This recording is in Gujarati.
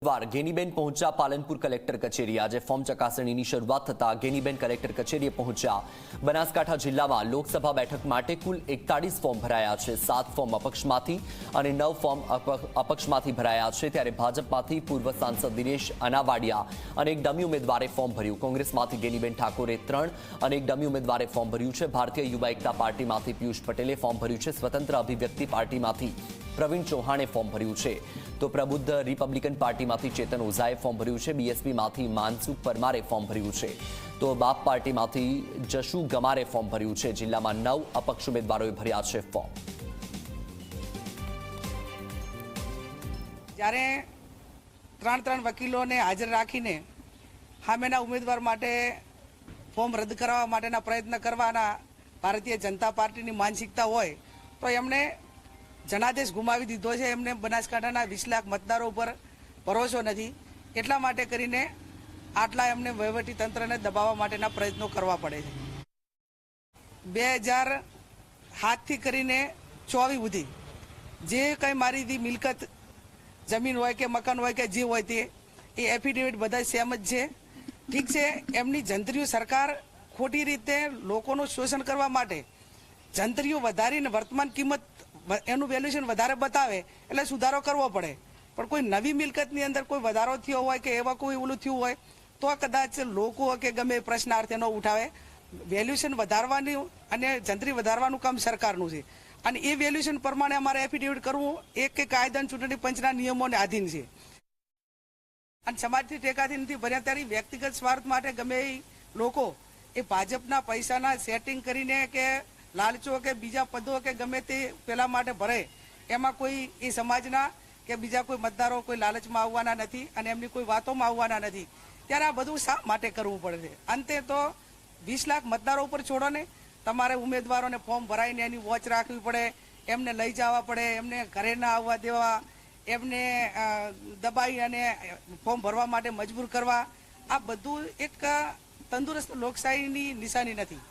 વાર ગેનીબેન પહોંચ્યા પાલનપુર કલેક્ટર કચેરી। આજે ફોર્મ ચકાસણીની શરૂઆત થતા ગેનીબેન કલેક્ટર કચેરીએ પહોંચ્યા। બનાસકાંઠા જિલ્લામાં લોકસભા બેઠક માટે કુલ 41 ફોર્મ ભરાયા છે। 7 ફોર્મ અપક્ષમાંથી અને 9 ફોર્મ અપક્ષમાંથી ભરાયા છે। ત્યારે ભાજપમાંથી પૂર્વ સાંસદ દિનેશ અનાવાડિયા અને એક ડમી ઉમેદવારે ફોર્મ ભર્યું। કોંગ્રેસમાંથી ગેનીબેન ઠાકોરે 3 અને એક ડમી ઉમેદવારે ફોર્મ ભર્યું છે। ભારતીય યુવા એકતા પાર્ટીમાંથી પિયુષ પટેલે ફોર્મ ભર્યું છે। સ્વતંત્ર અભિવ્યક્તિ પાર્ટીમાંથી પ્રવીણ ચૌહાણે ફોર્મ ભર્યું છે। તો પ્રબુદ્ધ રિપબ્લિકન પાર્ટીમાંથી ચેતન ઓઝાએ ફોર્મ ભર્યું છે। બીએસપીમાંથી માનસુખ પરમારે ફોર્મ ભર્યું છે। તો બાપ પાર્ટીમાંથી જશુ ગમારે ફોર્મ ભર્યું છે। જિલ્લામાં 9 અપક્ષ ઉમેદવારોએ ભર્યા છે ફોર્મ। જ્યારે 3 વકીલોને હાજર રાખીને સામેના ઉમેદવાર માટે ફોર્મ રદ કરવા માટેના પ્રયત્ન કરવાના ભારતીય જનતા પાર્ટીની માનસિકતા હોય તો એમણે જનાદેશ ગુમાવી દીધો છે। એમને બનાસકાંઠાના 20 લાખ મતદારો ઉપર ભરોસો નથી, એટલા માટે કરીને આટલા એમને વહીવટી તંત્રને દબાવવા માટેના પ્રયત્નો કરવા પડે છે। 2007થી કરીને 24 સુધી જે કંઈ મારી મિલકત જમીન હોય કે મકાન હોય કે જે હોય તે એ એફિડેવિટ બધા સેમ જ છે। ઠીક છે, એમની જંત્રીઓ સરકાર ખોટી રીતે લોકોનું શોષણ કરવા માટે જંત્રીઓ વધારીને વર્તમાન કિંમત એનું વેલ્યુએશન વધારે બતાવે એટલે સુધારો કરવો પડે। પણ કોઈ નવી મિલકતની અંદર કોઈ વધારો થયો હોય કે એવા કોઈ ઓલું થયું હોય તો કદાચ લોકો કે ગમે પ્રશ્નાર્થ એનો ઉઠાવે। વેલ્યુએશન વધારવાની અને જંત્રી વધારવાનું કામ સરકારનું છે અને એ વેલ્યુએશન પ્રમાણે અમારે એફિડેવિટ કરવું એક કે કાયદા ચૂંટણી પંચના નિયમોને આધીન છે। અને સમાજથી ટેકાથી નથી ભર્યા ત્યારે વ્યક્તિગત સ્વાર્થ માટે ગમે એ લોકો એ ભાજપના પૈસાના સેટિંગ કરીને કે લાલચો કે બીજા પદો કે ગમે તે પેલા માટે ભરે, એમાં કોઈ એ સમાજના કે બીજા કોઈ મતદારો કોઈ લાલચમાં આવવાના નથી અને એમની કોઈ વાતોમાં આવવાના નથી। ત્યારે આ બધું શા માટે કરવું પડે છે? અંતે તો 20 લાખ મતદારો ઉપર છોડો ને, તમારે ઉમેદવારોને ફોર્મ ભરાઈને એની વોચ રાખવી પડે, એમને લઈ જવા પડે, એમને ઘરે ના આવવા દેવા, એમને દબાઈ અને ફોર્મ ભરવા માટે મજબૂર કરવા। આ બધું એક તંદુરસ્ત લોકશાહીની નિશાની નથી।